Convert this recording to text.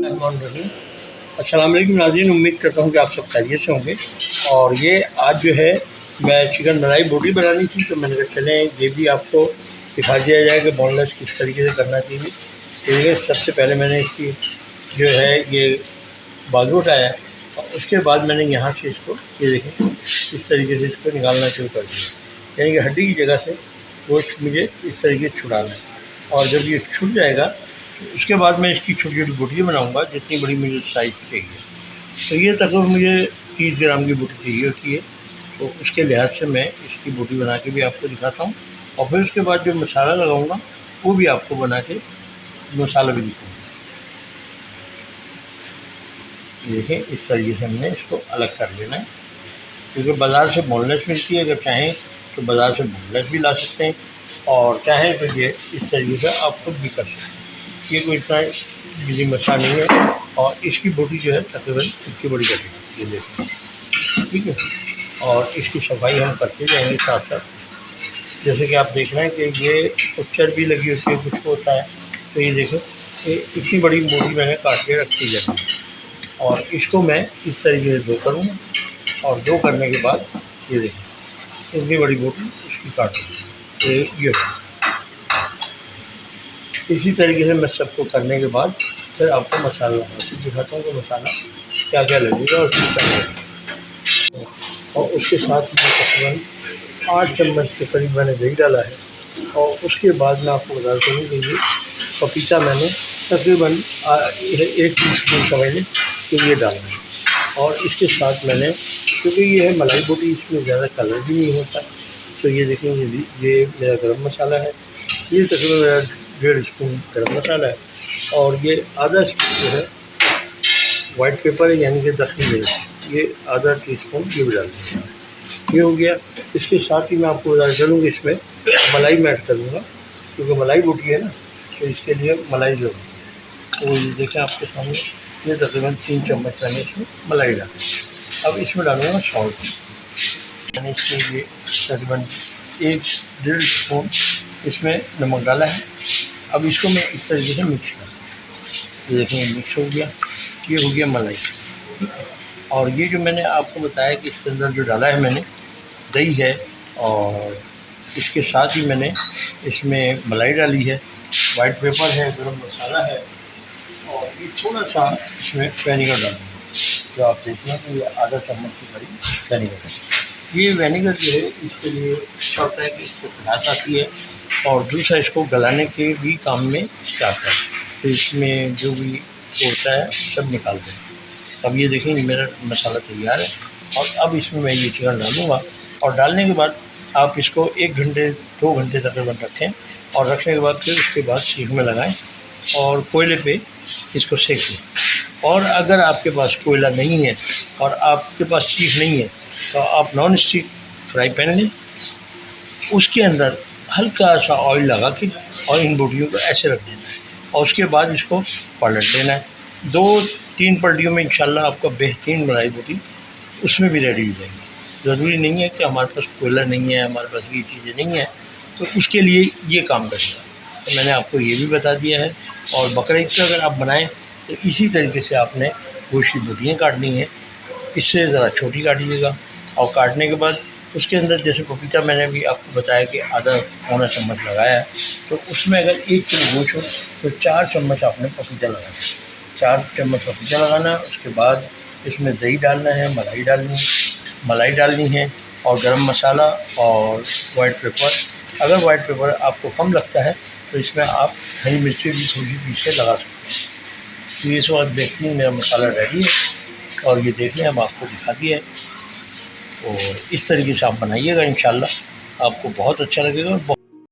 अस्सलाम वालेकुम नाज़रीन, उम्मीद करता हूँ कि आप सब खैरियत से होंगे। और ये आज जो है मैं चिकन मलाई बोटी बनानी थी, तो मैंने कहा चलें ये भी आपको दिखा दिया जाए कि बोनलेस किस तरीके से करना चाहिए। तो ये सबसे पहले मैंने इसकी जो है ये बाजू उठाया और उसके बाद मैंने यहाँ से इसको ये देखें इस तरीके से इसको निकालना शुरू कर दिया, यानी कि हड्डी की जगह से गोश्त मुझे इस तरीके से छुड़ाना है। और जब ये छूट जाएगा तो उसके बाद मैं इसकी छोटी छोटी बोटियाँ बनाऊँगा जितनी बड़ी मुझे साइज़ चाहिए। तो ये तकरीबन मुझे 30 ग्राम की बोटी चाहिए होती है, तो उसके लिहाज से मैं इसकी बोटी बना के भी आपको दिखाता हूँ और फिर उसके बाद जो मसाला लगाऊंगा वो भी आपको बना के मसाला भी दिखाऊंगा। देखें इस तरीके से हमने इसको अलग कर लेना है, क्योंकि बाज़ार से बोनलेस मिलती है। अगर चाहें तो बाज़ार से बोनलेस भी ला सकते हैं और चाहें तो ये इस तरीके से आप खुद भी कर सकते हैं। ये कोई इतना बिजी मसला नहीं है। और इसकी बोटी जो है तकरीबन इतनी बड़ी कटेगी, ये देखें, ठीक है। और इसकी सफाई हम करते जाएंगे साथ साथ। जैसे कि आप देख रहे हैं कि ये कुछ चर्बी लगी होती है, कुछ होता है, तो ये देखें ये इतनी बड़ी बोटी मैंने काट के रखी है और इसको मैं इस तरीके से दो करूँगा। और दो करने के बाद ये देखें इतनी बड़ी बोटी इसकी काट दूँगी। ये इसी तरीके से मैं सबको करने के बाद फिर आपको मसाला लगा के दिखाता हूँ कि मसाला क्या क्या लगेगा और किस तरह लगेगा। और उसके साथ में तकरीबन 8 चम्मच के करीब मैंने दही डाला है। और उसके बाद मैं आपको बता दूँ कि ये पपीता मैंने तकरीबन 1 टीस्पून समझ लें कि ये डालना है। और इसके साथ मैंने, क्योंकि ये है मलाई बोटी, इसमें ज़्यादा कलर भी नहीं होता, तो ये देखेंगे ये मेरा गरम मसाला है, ये तकरीबन मेरा 1.5 स्पून गरम मसाला है। और ये आधा स्पून जो है वाइट पेपर है, यानी कि दखनी मिर्च, ये आधा टीस्पून ये भी डाल देंगे। ये हो गया। इसके साथ ही मैं आपको बता चलूँगी इसमें मलाई मैं ऐड कर दूँगा, क्योंकि मलाई बोटी है ना, तो इसके लिए मलाई ज़रूरी है। तो ये देखें आपके सामने ये तकरीबन 3 चम्मच मैंने इसमें मलाई डाली। अब इसमें डालूँगा सॉल्ट। मैंने इसके लिए तकरीबन 1-1.5 स्पून इसमें नमक डाला है। अब इसको मैं इस तरीके से मिक्स कर, ये देखें मिक्स हो गया। ये हो गया मलाई, ठीक है। और ये जो मैंने आपको बताया कि इसके अंदर जो डाला है मैंने दही है, और इसके साथ ही मैंने इसमें मलाई डाली है, वाइट पेपर है, गरम मसाला है, और ये थोड़ा सा इसमें वेनिगर डालूँगा, जो आप देखना तो ये आधा चम्मच के करीब वेनिगर है। ये वेनिगर जो है इसके लिए अच्छा होता है कि इसको खटास आती है, और दूसरा इसको गलाने के भी काम में आता है। तो इसमें जो भी होता है सब निकाल दें। अब ये देखें मेरा मसाला तैयार है। और अब इसमें मैं ये चिकन डालूँगा, और डालने के बाद आप इसको 1 घंटे 2 घंटे तकरीबन रखें, और रखने के बाद फिर उसके बाद सीख में लगाएं और कोयले पे इसको सेक लें। और अगर आपके पास कोयला नहीं है और आपके पास सीख नहीं है, तो आप नॉन स्टिक फ्राई पैन लें, उसके अंदर हल्का सा ऑयल लगा के और इन बोटियों को ऐसे रख देना है, और उसके बाद इसको पलट देना है। 2-3 पलटियों में इंशाल्लाह आपका बेहतरीन मलाई बोटी उसमें भी रेडी हो जाएगी। ज़रूरी नहीं है कि हमारे पास कोयला नहीं है, हमारे पास ये चीज़ें नहीं हैं, तो उसके लिए ये काम करेगा। तो मैंने आपको ये भी बता दिया है। और बकरा ईद अगर आप बनाएं तो इसी तरीके से आपने गोश्त की बोटियाँ काटनी है, इससे ज़रा छोटी काटिएगा। और काटने के बाद उसके अंदर जैसे पपीता मैंने भी आपको बताया कि आधा पौना चम्मच लगाया है, तो उसमें अगर 1 किलो गोश्त हो तो 4 चम्मच आपने पपीता लगाना है। 4 चम्मच पपीता लगाना है। उसके बाद इसमें दही डालना है, मलाई डालनी है, और गरम मसाला और वाइट पेपर। अगर वाइट पेपर आपको कम लगता है तो इसमें आप हरी मिर्ची भी थोड़ी पीस के लगा सकते हैं। तो ये स्वाद बेहतरीन मेरा मसाला रेडी है, और ये देख लें हम आपको दिखा दिया है। और इस तरीके से आप बनाइएगा, इंशाल्लाह आपको बहुत अच्छा लगेगा।